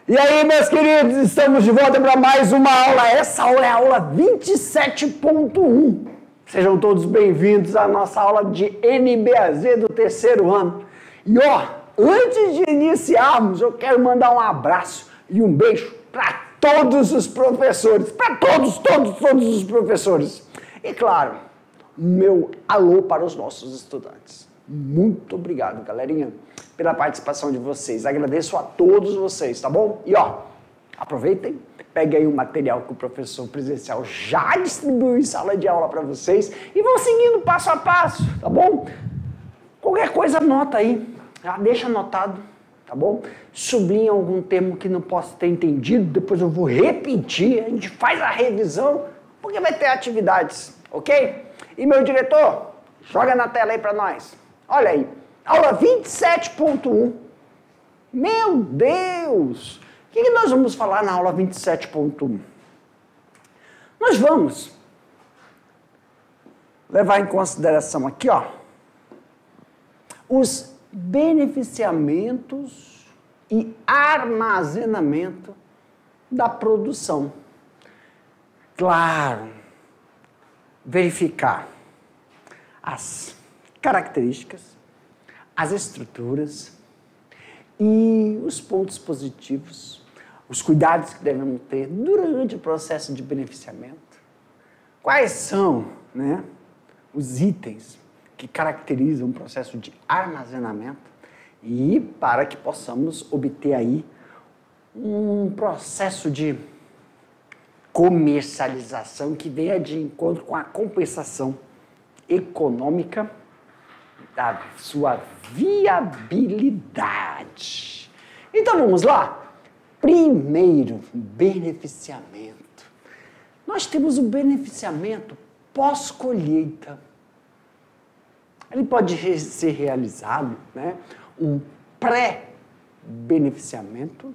E aí, meus queridos, estamos de volta para mais uma aula. Essa aula é a aula 27.1. Sejam todos bem-vindos à nossa aula de NBAZ do terceiro ano. E ó, antes de iniciarmos, eu quero mandar um abraço e um beijo para todos os professores, para todos os professores. E claro, meu alô para os nossos estudantes. Muito obrigado, galerinha, pela participação de vocês. Agradeço a todos vocês, tá bom? E ó, aproveitem, peguem aí o material que o professor presencial já distribuiu em sala de aula para vocês e vão seguindo passo a passo, tá bom? Qualquer coisa anota aí, já deixa anotado, tá bom? Sublinha algum termo que não possa ter entendido, depois eu vou repetir, a gente faz a revisão, porque vai ter atividades, ok? E meu diretor, joga na tela aí para nós. Olha aí, aula 27.1. Meu Deus! O que nós vamos falar na aula 27.1? Nós vamos levar em consideração aqui, ó, os beneficiamentos e armazenamento da produção. Claro, verificar as características, as estruturas e os pontos positivos, os cuidados que devemos ter durante o processo de beneficiamento. Quais são, né, os itens que caracterizam o processo de armazenamento e para que possamos obter aí um processo de comercialização que venha de encontro com a compensação econômica da sua viabilidade. Então vamos lá. Primeiro, beneficiamento. Nós temos o beneficiamento pós-colheita. Ele pode ser realizado, né, um pré-beneficiamento,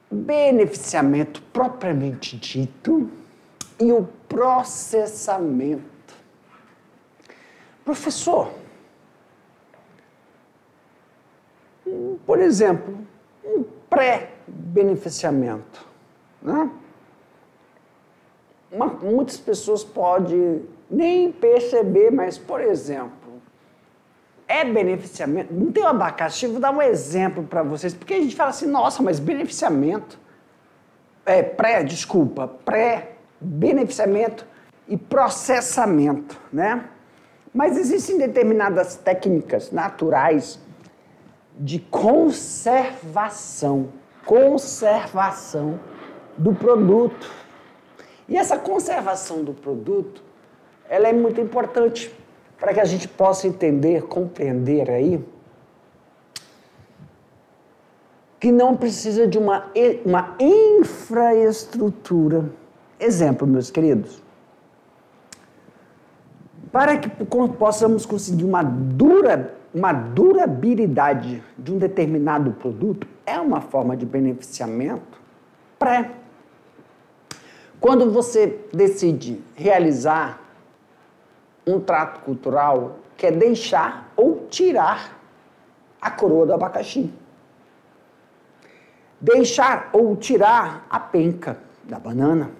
beneficiamento propriamente dito e o processamento. Professor, por exemplo, um pré-beneficiamento, né? Muitas pessoas podem nem perceber, mas, por exemplo, é beneficiamento. Não tem o abacaxi, vou dar um exemplo para vocês, porque a gente fala assim, nossa, mas beneficiamento, pré-beneficiamento e processamento, né? Mas existem determinadas técnicas naturais de conservação do produto. E essa conservação do produto, ela é muito importante para que a gente possa entender, compreender aí, que não precisa de uma infraestrutura. Exemplo, meus queridos. Para que possamos conseguir uma durabilidade de um determinado produto, é uma forma de beneficiamento pré. Quando você decide realizar um trato cultural, que é deixar ou tirar a coroa do abacaxi. Deixar ou tirar a penca da banana.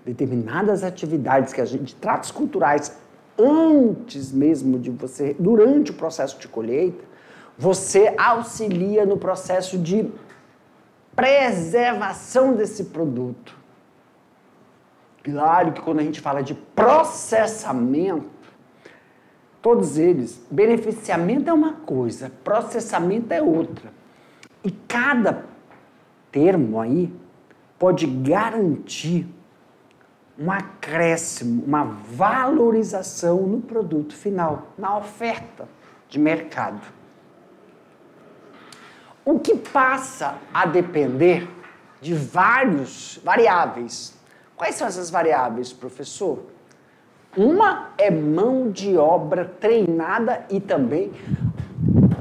Determinadas atividades que a gente, tratos culturais, antes mesmo de você, durante o processo de colheita, você auxilia no processo de preservação desse produto. Claro que quando a gente fala de processamento, todos eles, beneficiamento é uma coisa, processamento é outra. E cada termo aí pode garantir um acréscimo, uma valorização no produto final, na oferta de mercado. O que passa a depender de variáveis. Quais são essas variáveis, professor? Uma é mão de obra treinada e também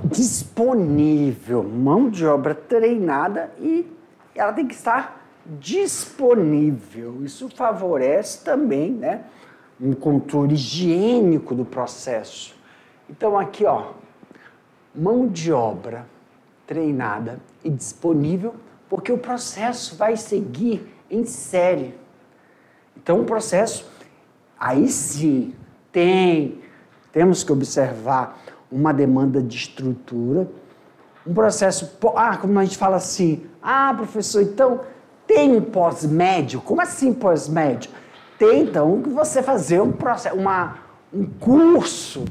disponível. Mão de obra treinada e ela tem que estar disponível. Isso favorece também, né, um controle higiênico do processo. Então aqui, ó, mão de obra treinada e disponível, porque o processo vai seguir em série. Então o processo, aí sim, temos que observar uma demanda de estrutura, um processo, como a gente fala assim, professor, então tem um pós-médio? Como assim pós-médio? Tem, então, que você fazer um curso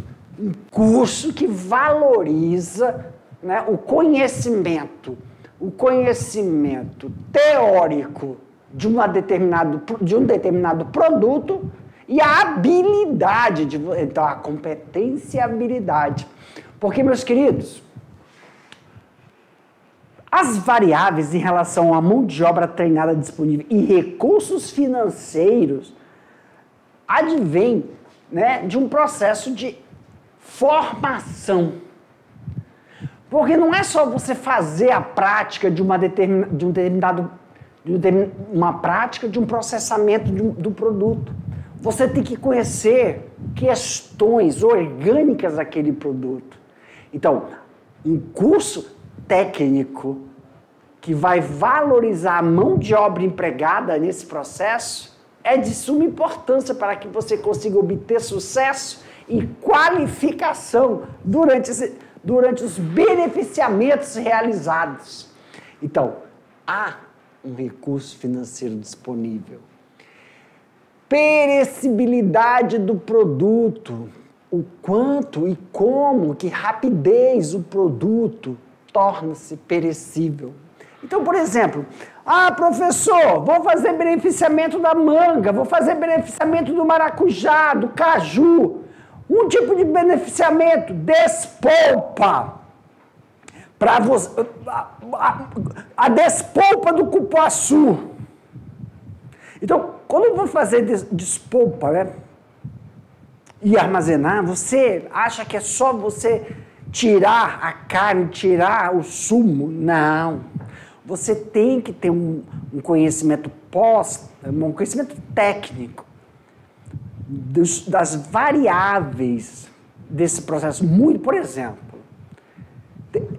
que valoriza, né, o conhecimento teórico de um determinado produto e a habilidade, então a competência e a habilidade. Porque, meus queridos, as variáveis em relação à mão de obra treinada disponível e recursos financeiros advêm, né, de um processo de formação. Porque não é só você fazer a prática de uma prática de um processamento do produto. Você tem que conhecer questões orgânicas daquele produto. Então, um curso técnico que vai valorizar a mão de obra empregada nesse processo é de suma importância para que você consiga obter sucesso e qualificação durante os beneficiamentos realizados. Então, há um recurso financeiro disponível. Perecibilidade do produto, o quanto e como, que rapidez o produto torna-se perecível. Então, por exemplo, professor, vou fazer beneficiamento da manga, vou fazer beneficiamento do maracujá, do caju. Um tipo de beneficiamento, despolpa. A despolpa do cupuaçu. Então, quando eu vou fazer despolpa, né, e armazenar, você acha que é só você tirar a carne, tirar o sumo? Não. Você tem que ter um conhecimento um conhecimento técnico das variáveis desse processo. Por exemplo,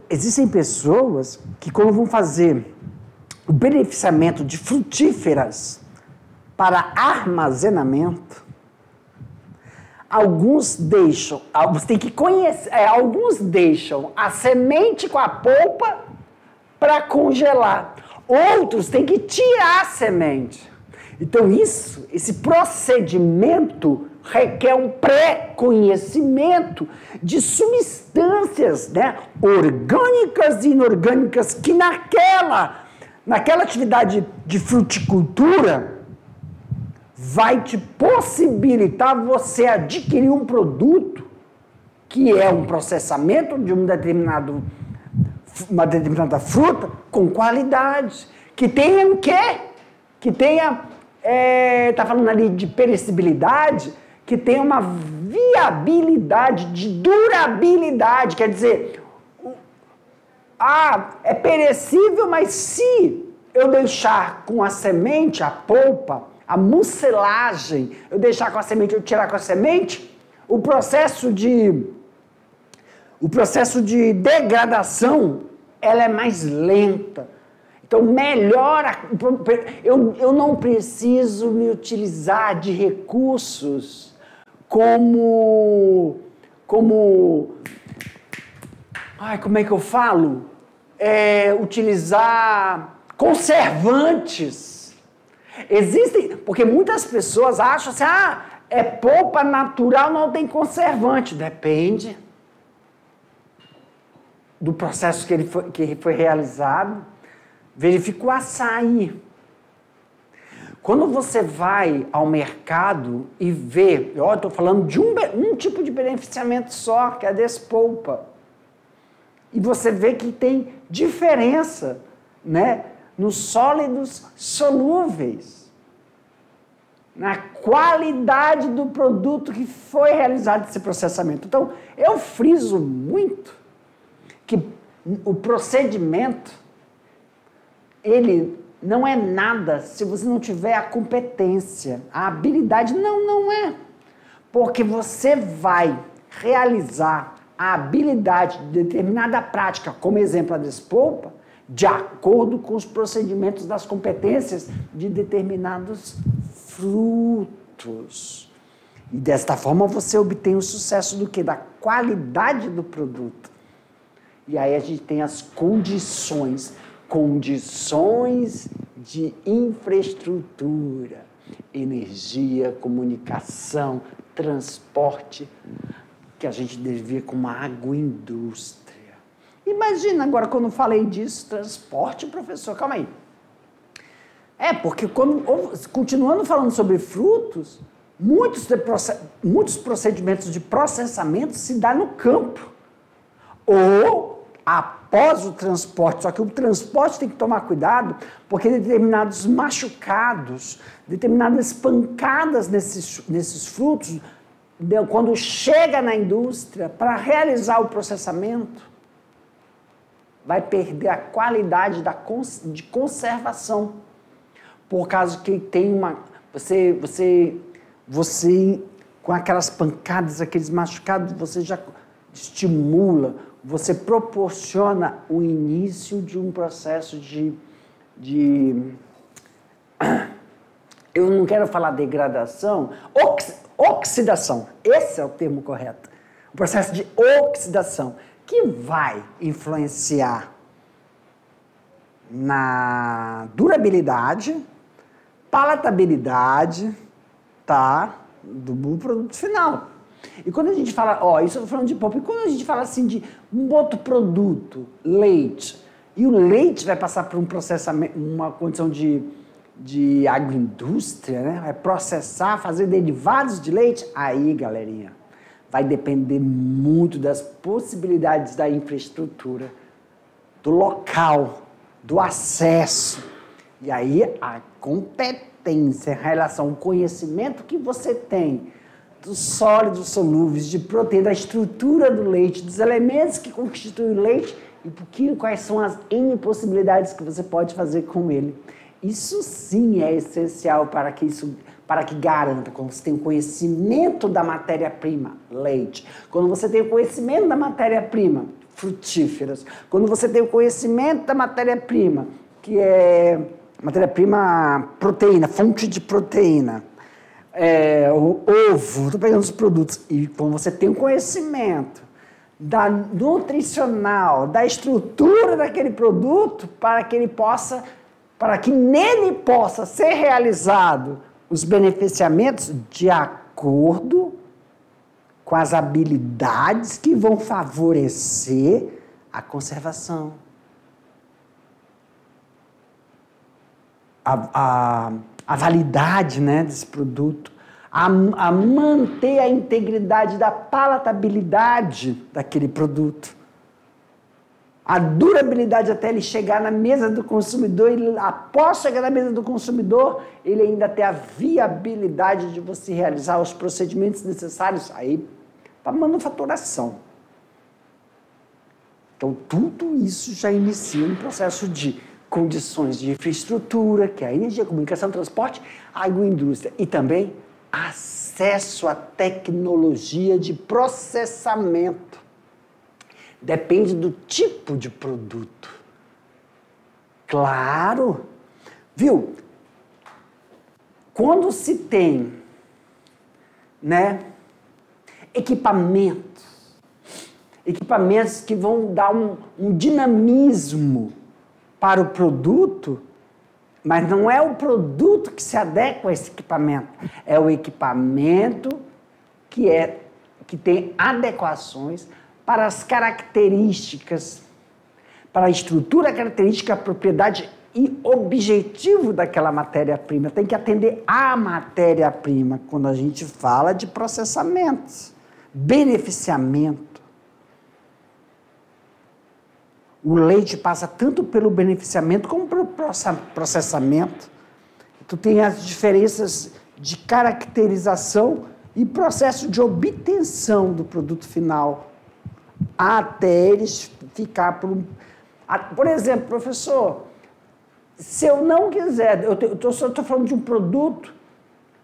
existem pessoas que quando vão fazer o beneficiamento de frutíferas para armazenamento, alguns deixam a semente com a polpa para congelar. Outros têm que tirar a semente. Então esse procedimento requer um pré-conhecimento de substâncias, né, orgânicas e inorgânicas que naquela atividade de fruticultura vai te possibilitar você adquirir um produto que é um processamento de uma determinada fruta com qualidade, que tenha o quê? Que tenha, está falando ali de perecibilidade, que tenha uma viabilidade, de durabilidade, quer dizer, é perecível, mas se eu deixar com a semente, a polpa, a mucilagem, eu deixar com a semente, eu tirar com a semente, o processo de degradação, ela é mais lenta. Então, melhora. Eu não preciso me utilizar de recursos como é que eu falo? Utilizar conservantes. Existem, porque muitas pessoas acham assim, é polpa natural, não tem conservante. Depende do processo que foi realizado. Verifica o açaí. Quando você vai ao mercado e vê, eu estou falando de um tipo de beneficiamento só, que é a despolpa. E você vê que tem diferença, né, nos sólidos solúveis, na qualidade do produto que foi realizado esse processamento. Então, eu friso muito que o procedimento, ele não é nada se você não tiver a competência, a habilidade. Não é. Porque você vai realizar a habilidade de determinada prática, como exemplo a despolpa, de acordo com os procedimentos das competências de determinados frutos. E desta forma você obtém o sucesso do quê? Da qualidade do produto. E aí a gente tem as condições de infraestrutura, energia, comunicação, transporte, que a gente devia com uma agroindústria. Imagina agora quando eu falei disso, transporte, professor, calma aí. Porque continuando falando sobre frutos, muitos procedimentos de processamento se dá no campo. Ou após o transporte, só que o transporte tem que tomar cuidado, porque determinados machucados, determinadas pancadas nesses frutos, quando chega na indústria, para realizar o processamento, vai perder a qualidade de conservação. Por causa que tem você com aquelas pancadas, aqueles machucados, você já estimula, você proporciona o início de um processo de eu não quero falar degradação, oxidação, esse é o termo correto. O processo de oxidação, que vai influenciar na durabilidade, palatabilidade, do produto final. E quando a gente fala, isso eu estou falando de polpa, e quando a gente fala assim de um outro produto, leite, e o leite vai passar por um processamento, uma condição de agroindústria, né? Vai processar, fazer derivados de leite, aí, galerinha, vai depender muito das possibilidades da infraestrutura, do local, do acesso. E aí a competência em relação ao conhecimento que você tem dos sólidos solúveis, de proteína, da estrutura do leite, dos elementos que constituem o leite e quais são as N possibilidades que você pode fazer com ele. Isso sim é essencial para que garanta, quando você tem o conhecimento da matéria-prima, leite, quando você tem o conhecimento da matéria-prima, frutíferas, quando você tem o conhecimento da matéria-prima, que é matéria-prima proteína, fonte de proteína, o ovo, estou pegando os produtos, e quando você tem o conhecimento da nutricional, da estrutura daquele produto, para que nele possa ser realizado os beneficiamentos de acordo com as habilidades que vão favorecer a conservação, a validade, né, desse produto, a manter a integridade da palatabilidade daquele produto, a durabilidade até ele chegar na mesa do consumidor, e após chegar na mesa do consumidor, ele ainda tem a viabilidade de você realizar os procedimentos necessários aí para manufaturação. Então, tudo isso já inicia um processo de condições de infraestrutura, que é a energia, comunicação, transporte, agroindústria, e também acesso à tecnologia de processamento. Depende do tipo de produto. Claro, viu? Quando se tem, né, equipamentos que vão dar um dinamismo para o produto, mas não é o produto que se adequa a esse equipamento, é o equipamento que tem adequações para as características, para a estrutura, a característica, a propriedade e objetivo daquela matéria-prima. Tem que atender à matéria-prima quando a gente fala de processamentos, beneficiamento. O leite passa tanto pelo beneficiamento como pelo processamento. Tu tem as diferenças de caracterização e processo de obtenção do produto final, até eles ficar por exemplo, professor, Se eu não quiser, eu só estou falando de um produto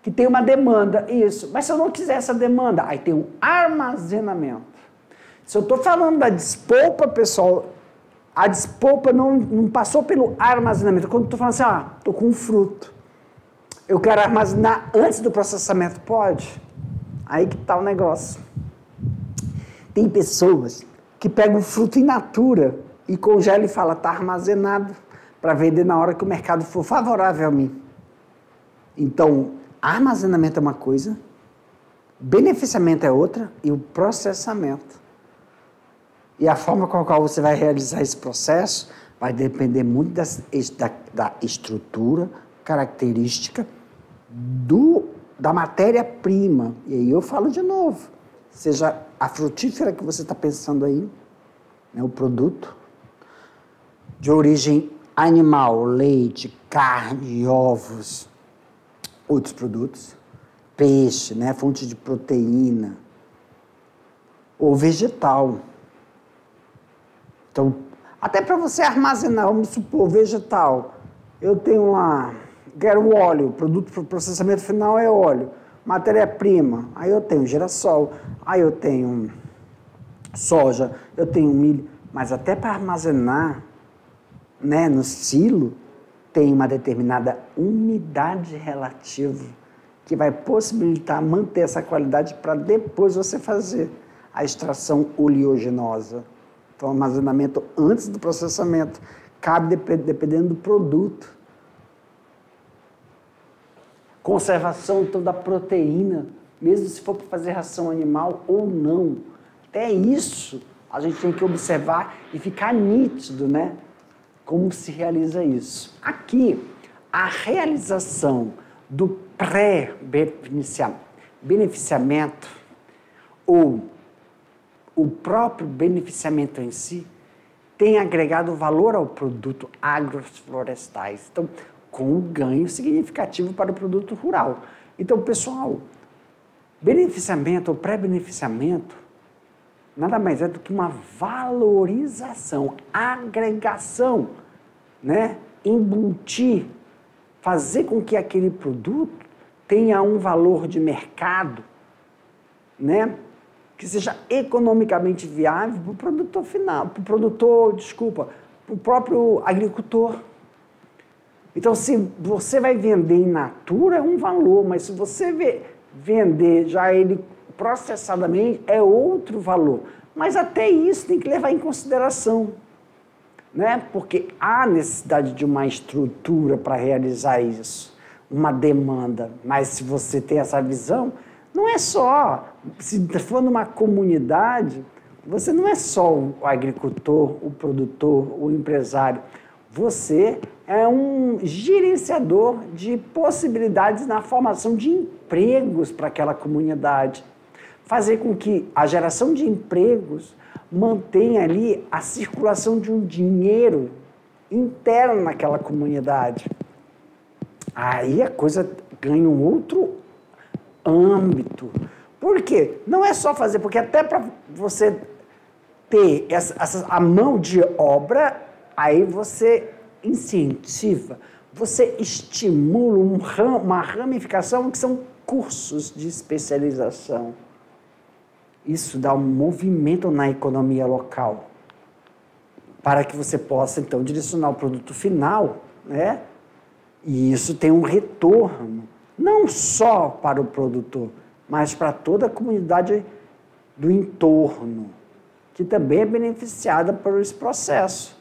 que tem uma demanda, isso. Mas se eu não quiser essa demanda, aí tem um armazenamento. Se eu estou falando da despolpa, pessoal, a despolpa não passou pelo armazenamento. Quando eu estou falando assim, estou com um fruto, eu quero armazenar antes do processamento, pode? Aí que está o negócio. Tem pessoas que pegam o fruto in natura e congelam e falam, está armazenado para vender na hora que o mercado for favorável a mim. Então, armazenamento é uma coisa, beneficiamento é outra e o processamento. E a forma com a qual você vai realizar esse processo vai depender muito da estrutura, característica da matéria-prima. E aí eu falo de novo, seja a frutífera que você está pensando aí, né, o produto, de origem animal, leite, carne, ovos, outros produtos, peixe, né, fonte de proteína, ou vegetal. Então, até para você armazenar, vamos supor, vegetal, eu tenho lá, quero óleo, produto para o processamento final é óleo, matéria-prima, aí eu tenho girassol, aí eu tenho soja, eu tenho milho, mas até para armazenar, né, no silo, tem uma determinada umidade relativa que vai possibilitar manter essa qualidade para depois você fazer a extração oleaginosa. Então, armazenamento antes do processamento cabe dependendo do produto. Conservação então, da proteína, mesmo se for para fazer ração animal ou não. Até isso a gente tem que observar e ficar nítido, né? Como se realiza isso? Aqui, a realização do pré-beneficiamento ou o próprio beneficiamento em si tem agregado valor ao produto agroflorestais. Então, com um ganho significativo para o produto rural. Então, pessoal, beneficiamento ou pré-beneficiamento nada mais é do que uma valorização, agregação, né? Embutir, fazer com que aquele produto tenha um valor de mercado, né? Que seja economicamente viável para o produtor final, para o próprio agricultor. Então, se você vai vender in natura, é um valor, mas se você vender já ele processadamente, é outro valor. Mas até isso tem que levar em consideração, né? Porque há necessidade de uma estrutura para realizar isso, uma demanda. Mas se você tem essa visão, não é só, se for numa comunidade, você não é só o agricultor, o produtor, o empresário. Você é um gerenciador de possibilidades na formação de empregos para aquela comunidade. Fazer com que a geração de empregos mantenha ali a circulação de um dinheiro interno naquela comunidade. Aí a coisa ganha um outro âmbito. Por quê? Não é só fazer, porque até para você ter a mão de obra, aí você incentiva, você estimula uma ramificação que são cursos de especialização. Isso dá um movimento na economia local, para que você possa, então, direcionar o produto final, né? E isso tem um retorno, não só para o produtor, mas para toda a comunidade do entorno, que também é beneficiada por esse processo.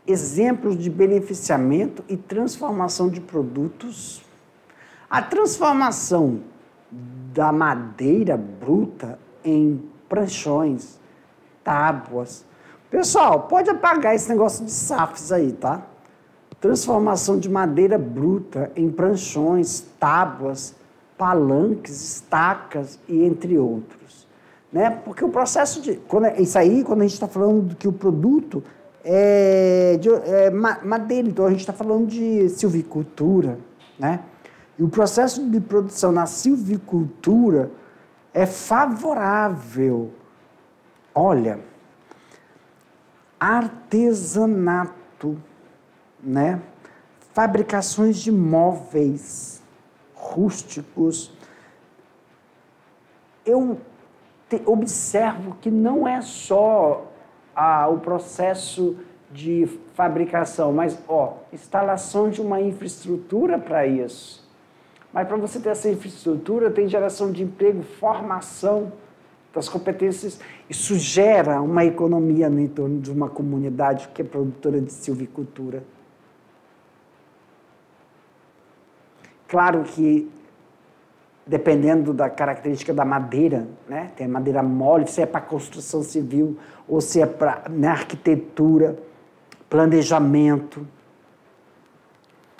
Exemplos de beneficiamento e transformação de produtos. A transformação da madeira bruta em pranchões, tábuas. Pessoal, pode apagar esse negócio de SAFs aí, tá? Transformação de madeira bruta em pranchões, tábuas, palanques, estacas e entre outros. Né? Porque o processo de... quando a gente está falando que o produto é madeira, então a gente está falando de silvicultura, né? E o processo de produção na silvicultura é favorável. Olha, artesanato, né? Fabricações de móveis rústicos. Eu observo que não é só o processo de fabricação, mas instalação de uma infraestrutura para isso. Mas para você ter essa infraestrutura, tem geração de emprego, formação das competências. Isso gera uma economia no entorno de uma comunidade que é produtora de silvicultura. Claro que, dependendo da característica da madeira, né? Tem madeira mole, se é para construção civil ou se é para arquitetura, planejamento.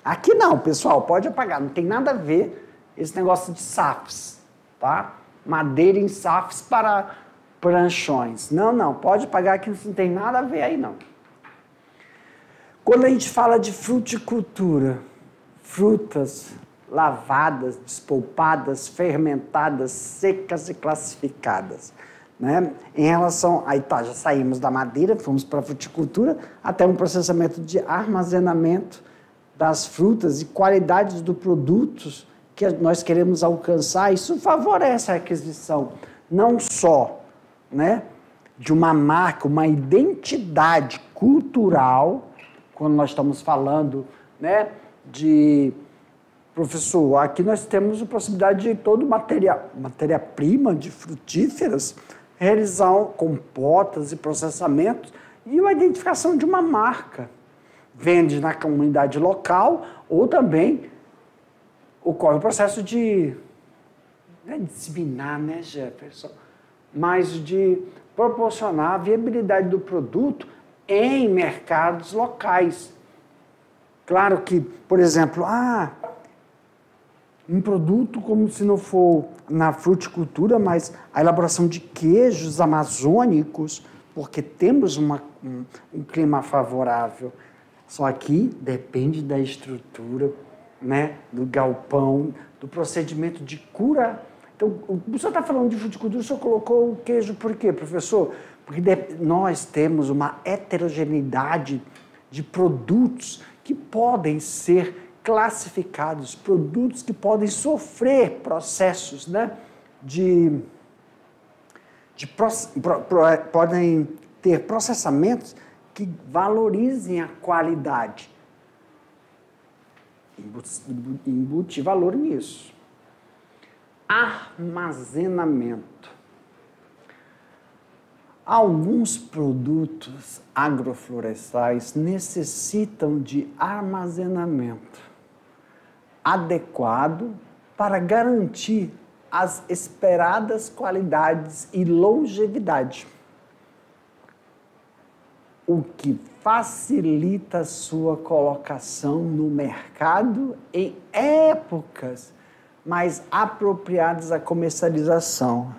Aqui não, pessoal, pode apagar, não tem nada a ver esse negócio de SAFs, tá? Madeira em SAFs para pranchões. Não, pode apagar que não tem nada a ver aí, não. Quando a gente fala de fruticultura, frutas lavadas, despolpadas, fermentadas, secas e classificadas, né? Em relação, aí tá, já saímos da madeira, fomos para a fruticultura, até um processamento de armazenamento das frutas e qualidades dos produtos que nós queremos alcançar. Isso favorece a aquisição não só, né, de uma marca, uma identidade cultural, quando nós estamos falando, né, de... Professor, aqui nós temos a possibilidade de todo matéria-prima de frutíferas realizar compotas e processamentos e a identificação de uma marca. Vende na comunidade local ou também ocorre o processo de, não é disseminar, né, Jefferson? Mas de proporcionar a viabilidade do produto em mercados locais. Claro que, por exemplo, um produto como se não for na fruticultura, mas a elaboração de queijos amazônicos, porque temos um clima favorável. Só que depende da estrutura, né, do galpão, do procedimento de cura. Então, o senhor está falando de fruticultura, o senhor colocou o queijo por quê, professor? Porque nós temos uma heterogeneidade de produtos que podem ser classificados, produtos que podem sofrer processos, né, podem ter processamentos que valorizem a qualidade. Embute valor nisso. Armazenamento. Alguns produtos agroflorestais necessitam de armazenamento adequado para garantir as esperadas qualidades e longevidade, o que facilita sua colocação no mercado em épocas mais apropriadas à comercialização.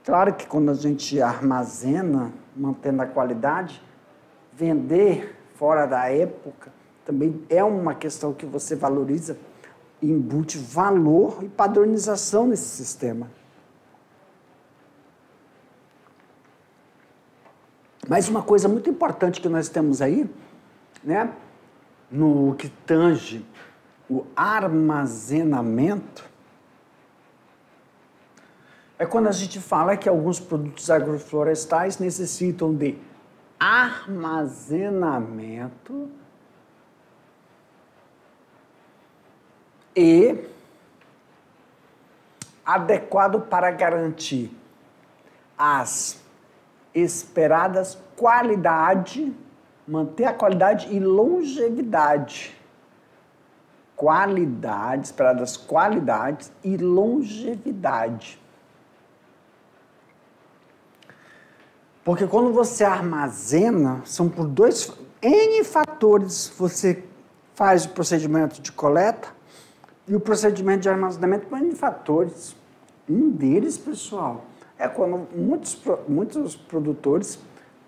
Claro que quando a gente armazena, mantendo a qualidade, vender fora da época também é uma questão que você valoriza e embute valor e padronização nesse sistema. Mas uma coisa muito importante que nós temos aí, né, no que tange o armazenamento, é quando a gente fala que alguns produtos agroflorestais necessitam de armazenamento e adequado para garantir as esperadas qualidade, manter a qualidade e longevidade. Esperadas qualidades e longevidade. Porque quando você armazena, são por N fatores. Você faz o procedimento de coleta e o procedimento de armazenamento por N fatores. Um deles, pessoal, é quando muitos produtores,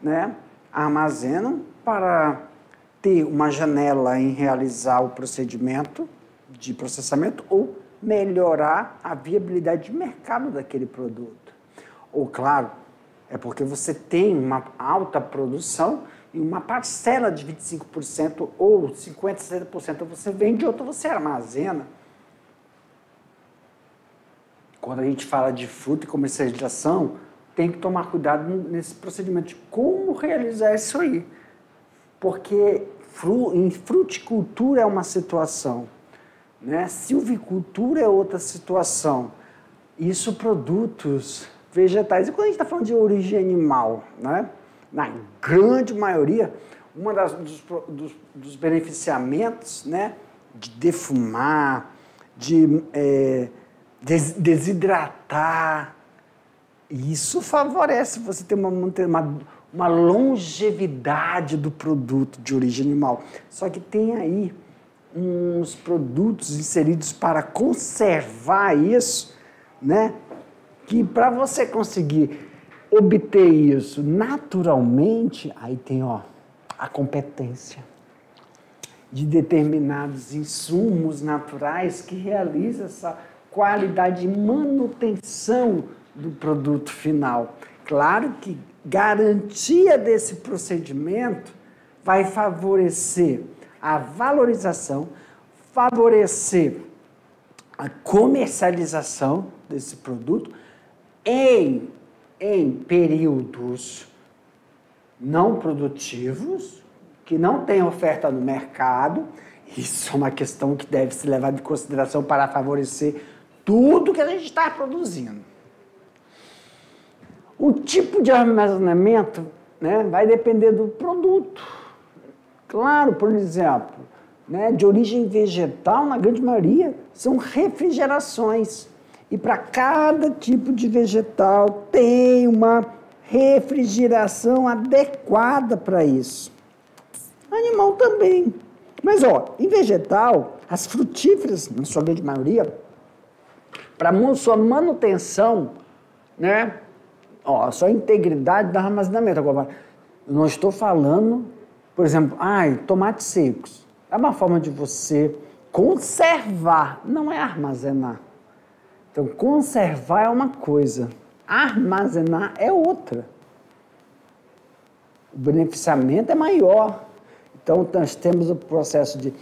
né, armazenam para ter uma janela em realizar o procedimento de processamento ou melhorar a viabilidade de mercado daquele produto. Ou, claro, É porque você tem uma alta produção e uma parcela de 25% ou 50%, 60% você vende, outra você armazena. Quando a gente fala de fruta e comercialização, tem que tomar cuidado nesse procedimento de como realizar isso aí. Porque em fruticultura é uma situação, né? Silvicultura é outra situação. Isso produtos vegetais. E quando a gente está falando de origem animal, né? Na grande maioria, dos beneficiamentos, né? De defumar, de desidratar, isso favorece você ter uma longevidade do produto de origem animal. Só que tem aí uns produtos inseridos para conservar isso, né? Que para você conseguir obter isso naturalmente, aí tem a competência de determinados insumos naturais que realiza essa qualidade e manutenção do produto final. Claro que garantia desse procedimento vai favorecer a valorização, favorecer a comercialização desse produto em períodos não produtivos, que não tem oferta no mercado. Isso é uma questão que deve ser levada em consideração para favorecer tudo que a gente está produzindo. O tipo de armazenamento, né, vai depender do produto. Claro, por exemplo, né, de origem vegetal, na grande maioria, são refrigerações. E para cada tipo de vegetal tem uma refrigeração adequada para isso. Animal também. Mas, em vegetal, as frutíferas, na sua grande maioria, para sua manutenção, né, a sua integridade do armazenamento. Agora, eu não estou falando, por exemplo, tomates secos. É uma forma de você conservar, não é armazenar. Então, conservar é uma coisa, armazenar é outra. O beneficiamento é maior. Então, nós temos o processo de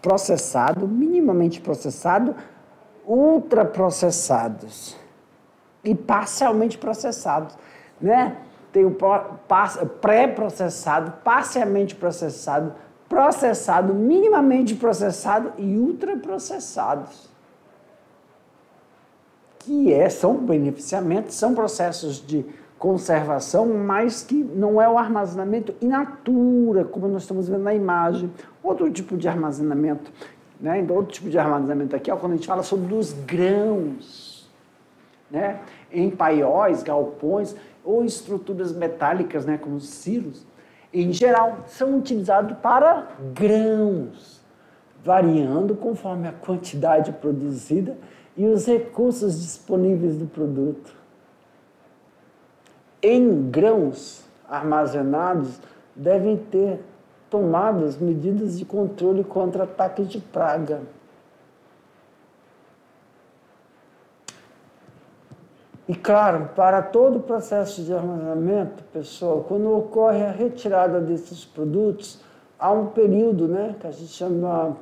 processado, minimamente processado, ultraprocessados e parcialmente processados, né? Tem o pré-processado, parcialmente processado, processado, minimamente processado e ultraprocessados. São beneficiamentos, são processos de conservação, mas que não é o armazenamento in natura, como nós estamos vendo na imagem. Outro tipo de armazenamento, né? Outro tipo de armazenamento aqui, quando a gente fala sobre os grãos, né? Em paióis, galpões ou estruturas metálicas, né? Como os silos, em geral, são utilizados para grãos, variando conforme a quantidade produzida e os recursos disponíveis do produto. Em grãos armazenados, devem ter tomadas medidas de controle contra ataques de praga. E, claro, para todo o processo de armazenamento, pessoal, quando ocorre a retirada desses produtos, há um período, né, que a gente chama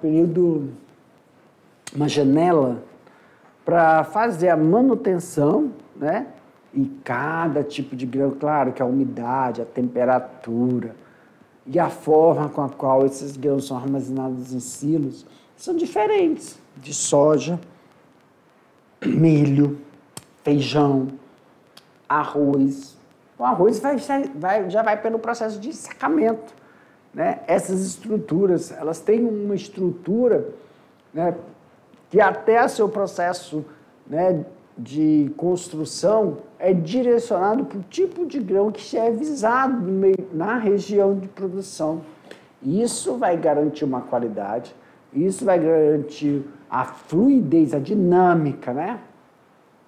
uma janela, para fazer a manutenção, né? E cada tipo de grão, claro que a umidade, a temperatura e a forma com a qual esses grãos são armazenados em silos são diferentes. De soja, milho, feijão, arroz. O arroz já vai pelo processo de sacamento, né? Essas estruturas, elas têm uma estrutura, né, que até seu processo, né, de construção é direcionado para o tipo de grão que é visado na região de produção. Isso vai garantir uma qualidade, isso vai garantir a fluidez, a dinâmica, né,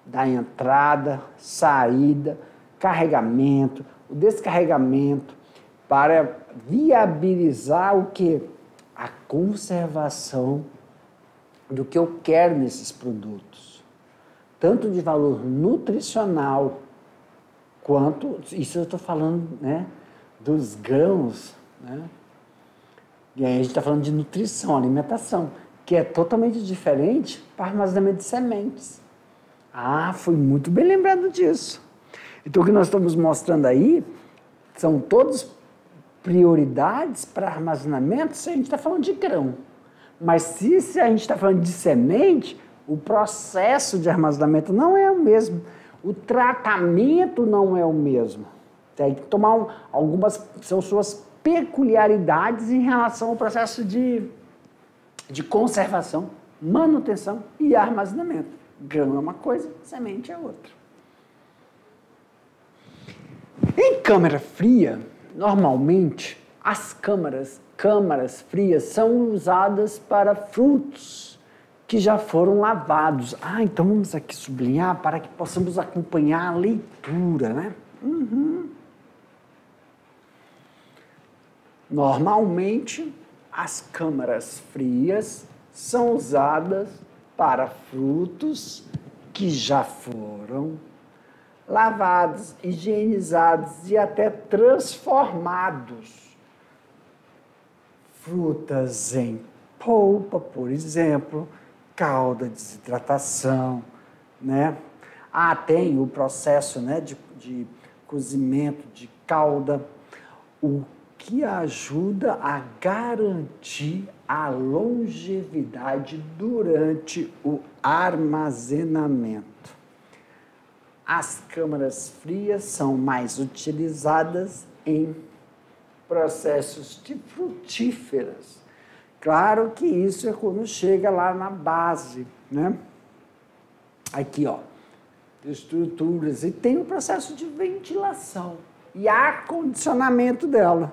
da entrada, saída, carregamento, o descarregamento, para viabilizar o quê? A conservação do que eu quero nesses produtos, tanto de valor nutricional, quanto... Isso eu estou falando, né, dos grãos, né? E aí a gente está falando de nutrição, alimentação, que é totalmente diferente para armazenamento de sementes. Ah, foi muito bem lembrado disso. Então, o que nós estamos mostrando aí são todas prioridades para armazenamento se a gente está falando de grão. Mas se a gente está falando de semente, o processo de armazenamento não é o mesmo. O tratamento não é o mesmo. Tem que tomar algumas, são suas peculiaridades em relação ao processo de conservação, manutenção e armazenamento. Grão é uma coisa, semente é outra. Em câmara fria, normalmente, as câmaras frias são usadas para frutos que já foram lavados. Então vamos aqui sublinhar para que possamos acompanhar a leitura, né? Normalmente, as câmaras frias são usadas para frutos que já foram lavados, higienizados e até transformados. Frutas em polpa, por exemplo, calda, desidratação, né? Tem o processo, né, de cozimento de calda, o que ajuda a garantir a longevidade durante o armazenamento. As câmaras frias são mais utilizadas em processos de frutíferas. Claro que isso é quando chega lá na base, né? Aqui, ó, estruturas, e tem o processo de ventilação e acondicionamento dela,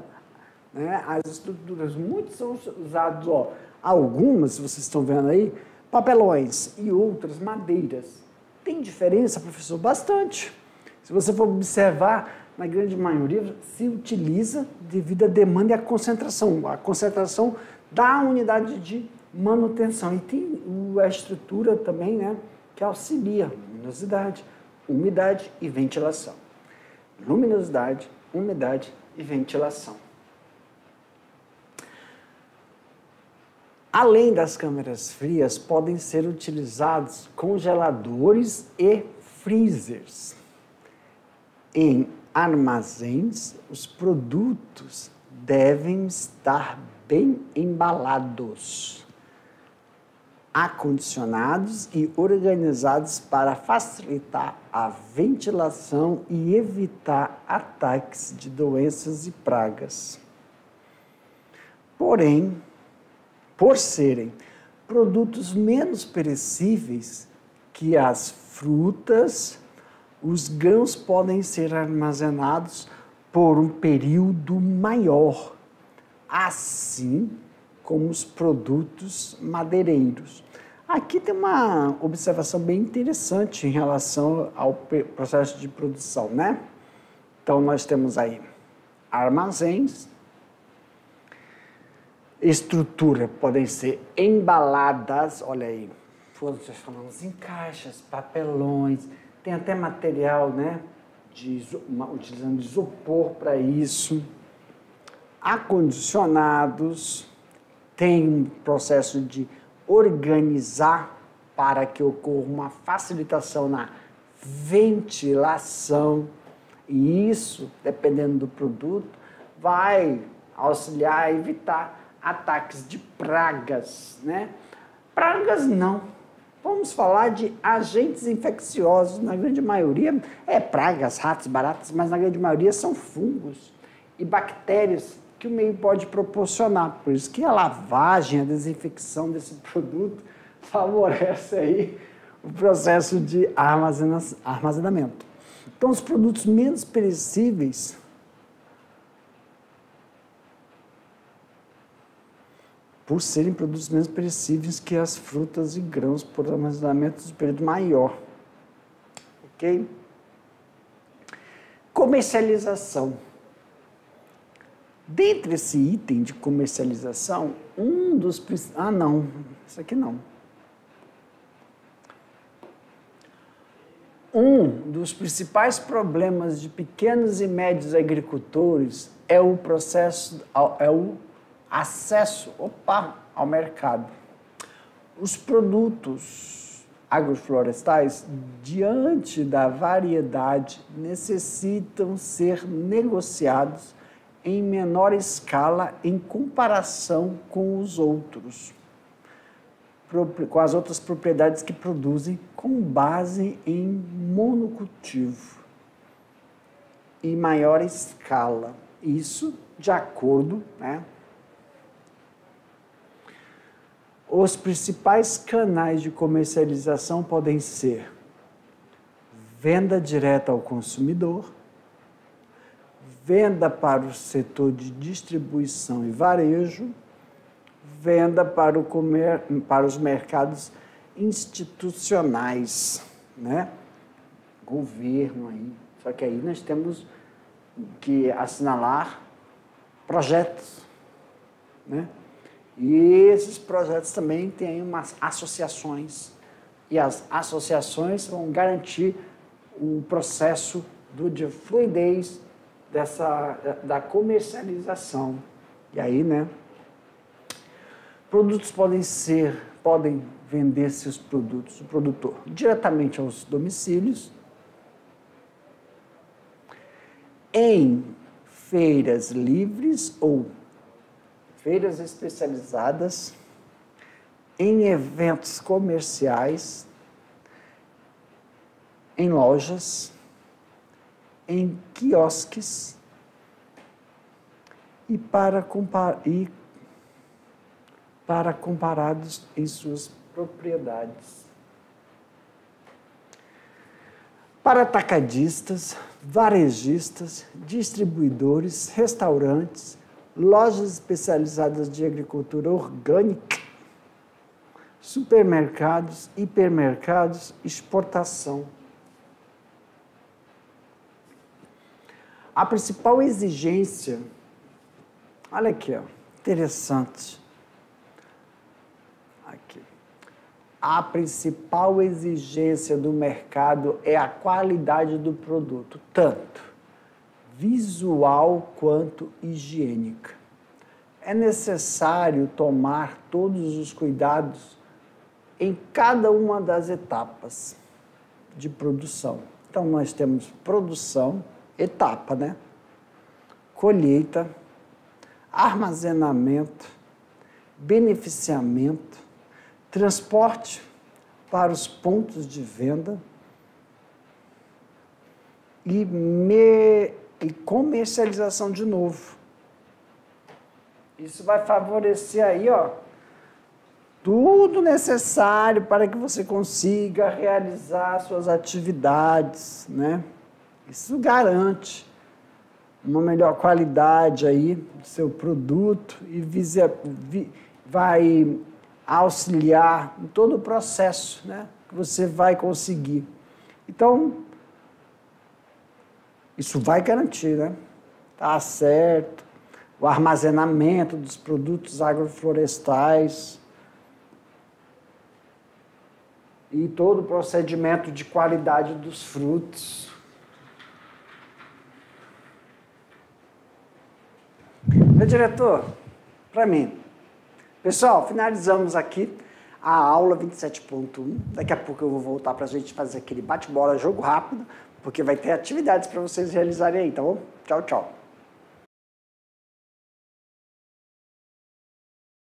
né? As estruturas, muitas são usadas, ó, algumas, vocês estão vendo aí, papelões e outras madeiras. Tem diferença, professor? Bastante. Se você for observar, na grande maioria, se utiliza devido à demanda e à concentração da unidade de manutenção. E tem a estrutura também, né, que auxilia luminosidade, umidade e ventilação. Luminosidade, umidade e ventilação. Além das câmaras frias, podem ser utilizados congeladores e freezers. Em armazéns, os produtos devem estar bem embalados, acondicionados e organizados para facilitar a ventilação e evitar ataques de doenças e pragas. Porém, por serem produtos menos perecíveis que as frutas, os grãos podem ser armazenados por um período maior, assim como os produtos madeireiros. Aqui tem uma observação bem interessante em relação ao processo de produção, né? Então, nós temos aí armazéns, estrutura, podem ser embaladas, olha aí, nós falamos em caixas, papelões, tem até material, né, utilizando isopor para isso, acondicionados, tem um processo de organizar para que ocorra uma facilitação na ventilação, e isso, dependendo do produto, vai auxiliar a evitar ataques de pragas, né? Pragas não. Vamos falar de agentes infecciosos. Na grande maioria pragas, ratos, baratas, mas na grande maioria são fungos e bactérias que o meio pode proporcionar. Por isso que a lavagem, a desinfecção desse produto favorece aí o processo de armazenamento. Então, os produtos menos perecíveis por serem produtos menos perecíveis que as frutas e grãos por armazenamento de período maior. Ok? Comercialização. Dentre esse item de comercialização, um dos... não, isso aqui não. Um dos principais problemas de pequenos e médios agricultores é o acesso ao mercado. Os produtos agroflorestais, diante da variedade, necessitam ser negociados em menor escala em comparação com os outros, com as outras propriedades que produzem com base em monocultivo e maior escala. Isso de acordo, né? Os principais canais de comercialização podem ser venda direta ao consumidor, venda para o setor de distribuição e varejo, venda para os mercados institucionais, né? Governo aí. Só que aí nós temos que assinalar projetos, né? E esses projetos também têm umas associações. E as associações vão garantir o processo de fluidez da comercialização. E aí, né? Produtos podem vender seus produtos, o produtor, diretamente aos domicílios, em feiras livres ou feiras especializadas, em eventos comerciais, em lojas, em quiosques e para comparados em suas propriedades. Para atacadistas, varejistas, distribuidores, restaurantes, lojas especializadas de agricultura orgânica, supermercados, hipermercados, exportação. A principal exigência, olha aqui, ó, interessante. Aqui. A principal exigência do mercado é a qualidade do produto, tanto visual quanto higiênica. É necessário tomar todos os cuidados em cada uma das etapas de produção. Então, nós temos produção, etapa, né? Colheita, armazenamento, beneficiamento, transporte para os pontos de venda e comercialização de novo. Isso vai favorecer aí, ó, tudo necessário para que você consiga realizar suas atividades, né? Isso garante uma melhor qualidade aí do seu produto e vai auxiliar em todo o processo, né, que você vai conseguir. Então, isso vai garantir, né? Tá certo. O armazenamento dos produtos agroflorestais e todo o procedimento de qualidade dos frutos. Meu diretor, para mim. Pessoal, finalizamos aqui a aula 27.1. Daqui a pouco eu vou voltar para a gente fazer aquele bate-bola, jogo rápido, porque vai ter atividades para vocês realizarem aí, tá bom? Tchau, tchau.